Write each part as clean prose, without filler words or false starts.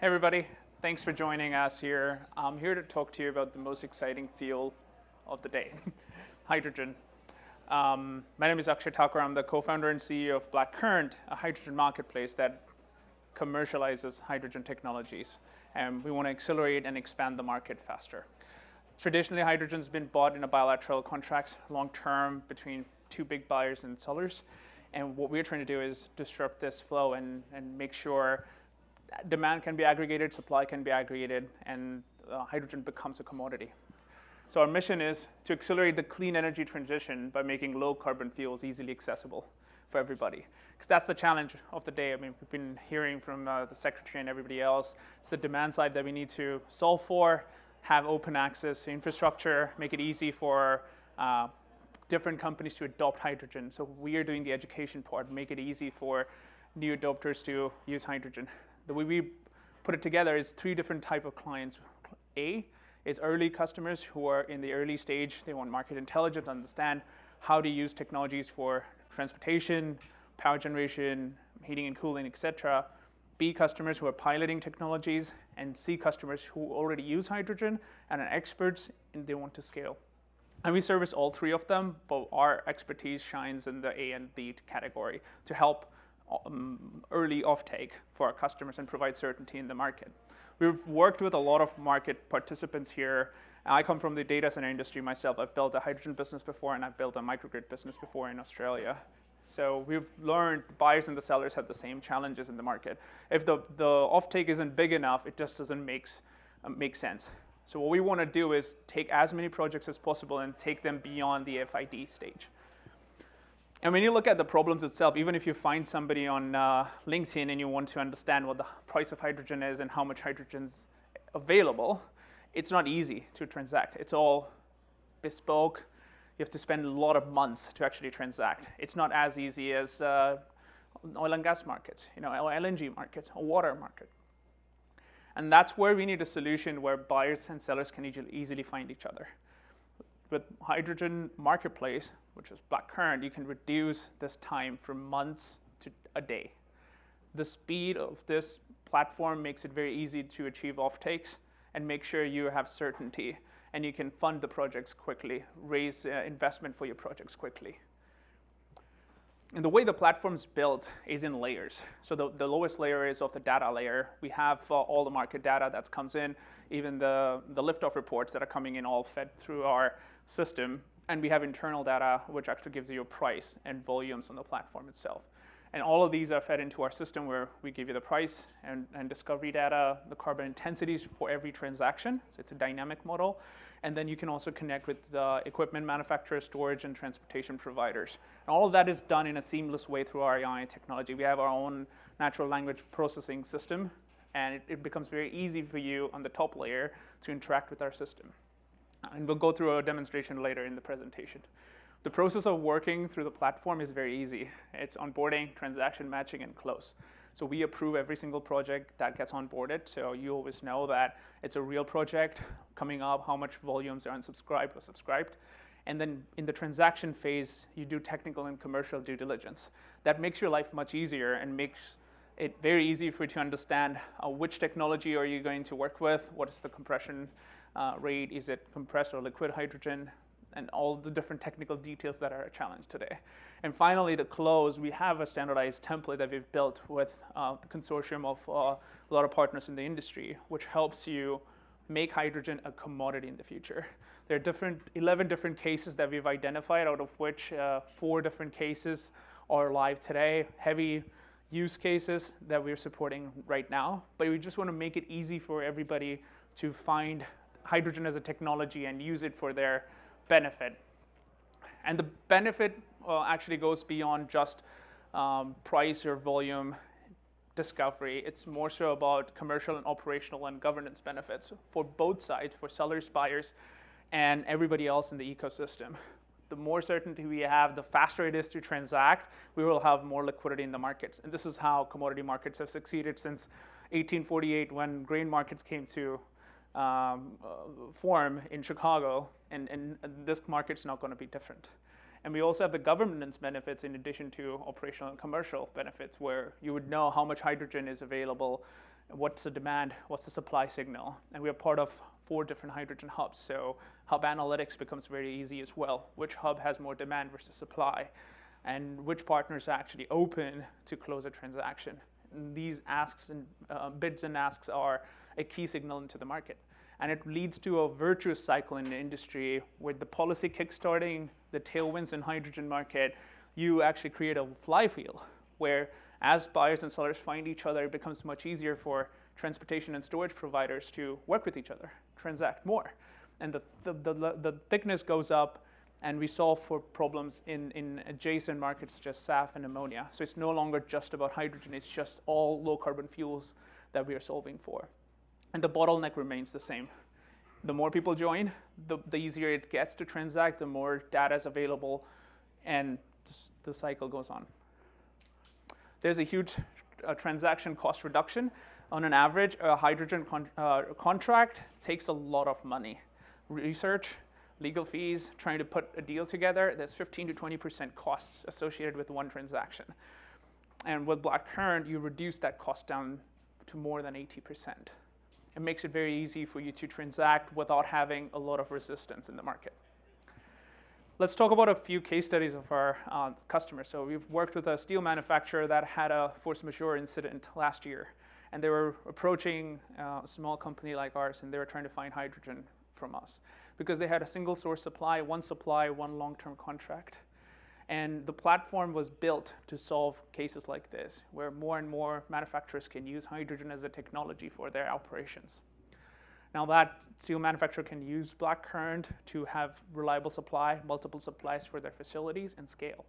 Hey everybody, thanks for joining us here. I'm here to talk to you about the most exciting fuel of the day, hydrogen. My name is Akshay Thakur. I'm the co-founder and CEO of Blackcurrant, a hydrogen marketplace that commercializes hydrogen technologies. And we want to accelerate and expand the market faster. Traditionally, hydrogen's been bought in a bilateral contracts, long-term, between two big buyers and sellers. And what we're trying to do is disrupt this flow and make sure demand can be aggregated, supply can be aggregated, and hydrogen becomes a commodity. So our mission is to accelerate the clean energy transition by making low carbon fuels easily accessible for everybody. Because that's the challenge of the day. I mean, we've been hearing from the secretary and everybody else. It's the demand side that we need to solve for, have open access to infrastructure, make it easy for different companies to adopt hydrogen. So we are doing the education part, make it easy for new adopters to use hydrogen. The way we put it together is three different type of clients. A is early customers who are in the early stage. They want market intelligence, understand how to use technologies for transportation, power generation, heating and cooling, etc. B customers who are piloting technologies, and C customers who already use hydrogen and are experts and they want to scale. And we service all three of them, but our expertise shines in the A and B category to help early offtake for our customers and provide certainty in the market. We've worked with a lot of market participants here. I come from the data center industry myself. I've built a hydrogen business before, and I've built a microgrid business before in Australia. So we've learned the buyers and the sellers have the same challenges in the market. If the offtake isn't big enough, it just doesn't make sense. So what we want to do is take as many projects as possible and take them beyond the FID stage. And when you look at the problems itself, even if you find somebody on LinkedIn and you want to understand what the price of hydrogen is and how much hydrogen's available, it's not easy to transact. It's all bespoke. You have to spend a lot of months to actually transact. It's not as easy as oil and gas markets, or LNG markets, or water market. And that's where we need a solution where buyers and sellers can easily find each other. With hydrogen marketplace, which is Blackcurrant, you can reduce this time from months to a day. The speed of this platform makes it very easy to achieve offtakes and make sure you have certainty and you can fund the projects quickly, raise investment for your projects quickly. And the way the platform's built is in layers. So the lowest layer is of the data layer. We have all the market data that comes in, even the liftoff reports that are coming in all fed through our system. And we have internal data, which actually gives you a price and volumes on the platform itself. And all of these are fed into our system where we give you the price and discovery data, the carbon intensities for every transaction. So it's a dynamic model. And then you can also connect with the equipment manufacturers, storage, and transportation providers. And all of that is done in a seamless way through our AI technology. We have our own natural language processing system, and it becomes very easy for you on the top layer to interact with our system. And we'll go through a demonstration later in the presentation. The process of working through the platform is very easy. It's onboarding, transaction matching, and close. So we approve every single project that gets onboarded, so you always know that it's a real project coming up, how much volumes are unsubscribed or subscribed. And then in the transaction phase, you do technical and commercial due diligence. That makes your life much easier and makes it very easy for you to understand which technology are you going to work with, what is the compression rate, is it compressed or liquid hydrogen, and all the different technical details that are a challenge today. And finally, the close, we have a standardized template that we've built with the consortium of a lot of partners in the industry, which helps you make hydrogen a commodity in the future. There are 11 different cases that we've identified, out of which 4 different cases are live today, heavy use cases that we're supporting right now. But we just want to make it easy for everybody to find hydrogen as a technology and use it for their benefit. And the benefit actually goes beyond just price or volume discovery. It's more so about commercial and operational and governance benefits for both sides, for sellers, buyers, and everybody else in the ecosystem. The more certainty we have, the faster it is to transact, we will have more liquidity in the markets. And this is how commodity markets have succeeded since 1848 when grain markets came to form in Chicago, and this market's not going to be different. And we also have the governance benefits in addition to operational and commercial benefits, where you would know how much hydrogen is available, what's the demand, what's the supply signal. And we are part of 4 different hydrogen hubs, so hub analytics becomes very easy as well. Which hub has more demand versus supply, and which partners are actually open to close a transaction. And these asks and bids and asks are a key signal into the market. And it leads to a virtuous cycle in the industry with the policy kickstarting, the tailwinds in hydrogen market. You actually create a flywheel where as buyers and sellers find each other, it becomes much easier for transportation and storage providers to work with each other, transact more. And the thickness goes up, and we solve for problems in adjacent markets such as SAF and ammonia. So it's no longer just about hydrogen, it's just all low carbon fuels that we are solving for. And the bottleneck remains the same. The more people join, the easier it gets to transact, the more data is available, and the cycle goes on. There's a huge transaction cost reduction. On an average, a hydrogen contract takes a lot of money. Research, legal fees, trying to put a deal together, there's 15 to 20% costs associated with one transaction. And with Blackcurrant, you reduce that cost down to more than 80%. It makes it very easy for you to transact without having a lot of resistance in the market. Let's talk about a few case studies of our customers. So we've worked with a steel manufacturer that had a force majeure incident last year. And they were approaching a small company like ours, and they were trying to find hydrogen from us because they had a single source supply, one long-term contract. And the platform was built to solve cases like this, where more and more manufacturers can use hydrogen as a technology for their operations. Now that steel manufacturer can use Blackcurrant to have reliable supply, multiple supplies for their facilities and scale.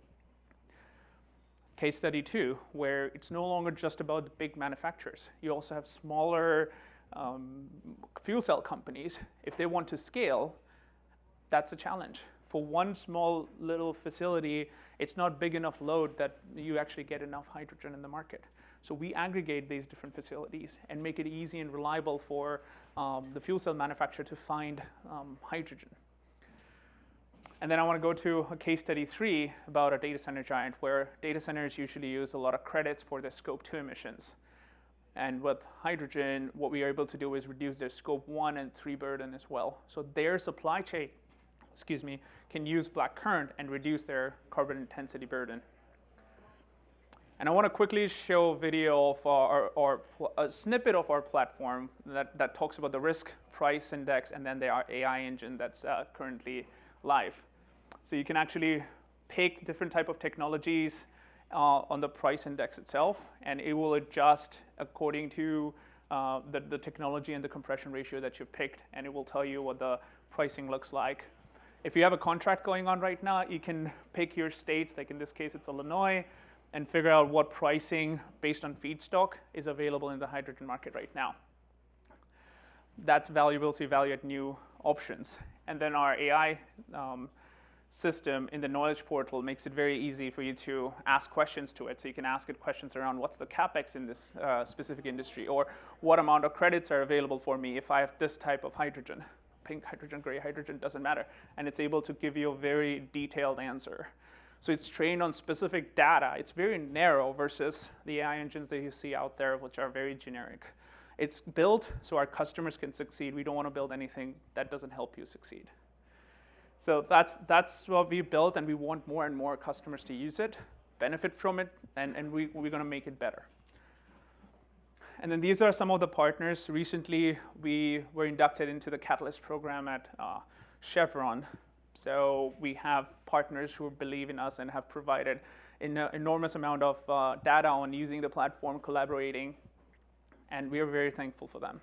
Case study 2, where it's no longer just about the big manufacturers. You also have smaller fuel cell companies. If they want to scale, that's a challenge. For one small little facility, it's not big enough load that you actually get enough hydrogen in the market. So we aggregate these different facilities and make it easy and reliable for the fuel cell manufacturer to find hydrogen. And then I want to go to a case study 3 about a data center giant, where data centers usually use a lot of credits for their scope 2 emissions. And with hydrogen, what we are able to do is reduce their scope 1 and 3 burden as well. So their supply chain, can use Blackcurrant and reduce their carbon intensity burden. And I want to quickly show a video of a snippet of our platform that talks about the risk price index and then our AI engine that's currently live. So you can actually pick different type of technologies on the price index itself, and it will adjust according to the technology and the compression ratio that you've picked, and it will tell you what the pricing looks like. If you have a contract going on right now, you can pick your states, like in this case it's Illinois, and figure out what pricing based on feedstock is available in the hydrogen market right now. That's valuable to evaluate new options. And then our AI system in the knowledge portal makes it very easy for you to ask questions to it. So you can ask it questions around what's the capex in this specific industry, or what amount of credits are available for me if I have this type of hydrogen. Pink hydrogen, gray hydrogen, doesn't matter. And it's able to give you a very detailed answer. So it's trained on specific data. It's very narrow versus the AI engines that you see out there, which are very generic. It's built so our customers can succeed. We don't want to build anything that doesn't help you succeed. So that's what we built, and we want more and more customers to use it, benefit from it, and we're going to make it better. And then these are some of the partners. Recently, we were inducted into the Catalyst program at Chevron. So we have partners who believe in us and have provided an enormous amount of data on using the platform, collaborating, and we are very thankful for them.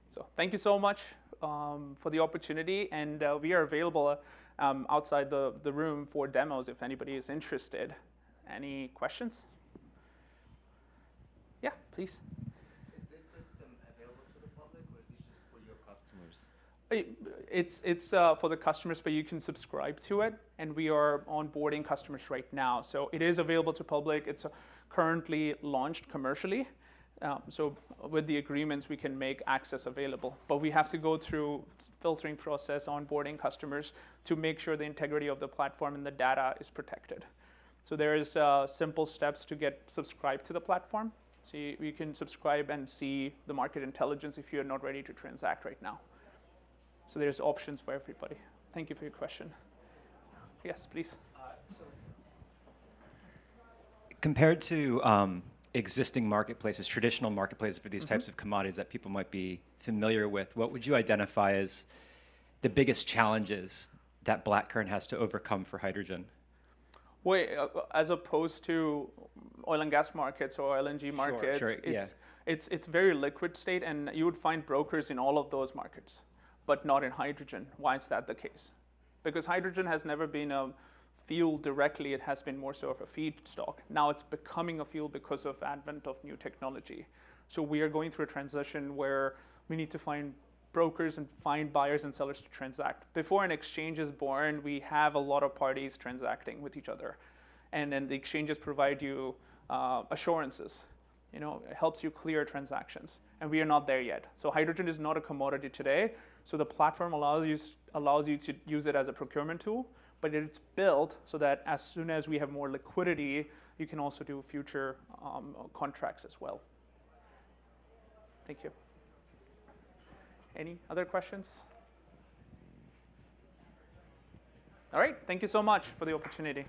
So thank you so much for the opportunity, and we are available outside the room for demos if anybody is interested. Any questions? Yeah, please. Is this system available to the public, or is it just for your customers? It's for the customers, but you can subscribe to it, and we are onboarding customers right now. So it is available to public. It's currently launched commercially, So with the agreements, we can make access available, but we have to go through filtering process, onboarding customers to make sure the integrity of the platform and the data is protected. So there is simple steps to get subscribed to the platform. So you can subscribe and see the market intelligence if you're not ready to transact right now. So there's options for everybody. Thank you for your question. Yes, please. Compared to existing marketplaces, traditional marketplaces for these types of commodities that people might be familiar with, what would you identify as the biggest challenges that Blackcurrant has to overcome for hydrogen? Well, as opposed to oil and gas markets or LNG markets, it's very liquid state, and you would find brokers in all of those markets, but not in hydrogen. Why is that the case? Because hydrogen has never been a fuel directly, it has been more so of a feedstock. Now it's becoming a fuel because of advent of new technology. So we are going through a transition where we need to find brokers and find buyers and sellers to transact. Before an exchange is born, we have a lot of parties transacting with each other. And then the exchanges provide you assurances. It helps you clear transactions. And we are not there yet. So hydrogen is not a commodity today. So the platform allows you to use it as a procurement tool, but it's built so that as soon as we have more liquidity, you can also do future contracts as well. Thank you. Any other questions? All right, thank you so much for the opportunity.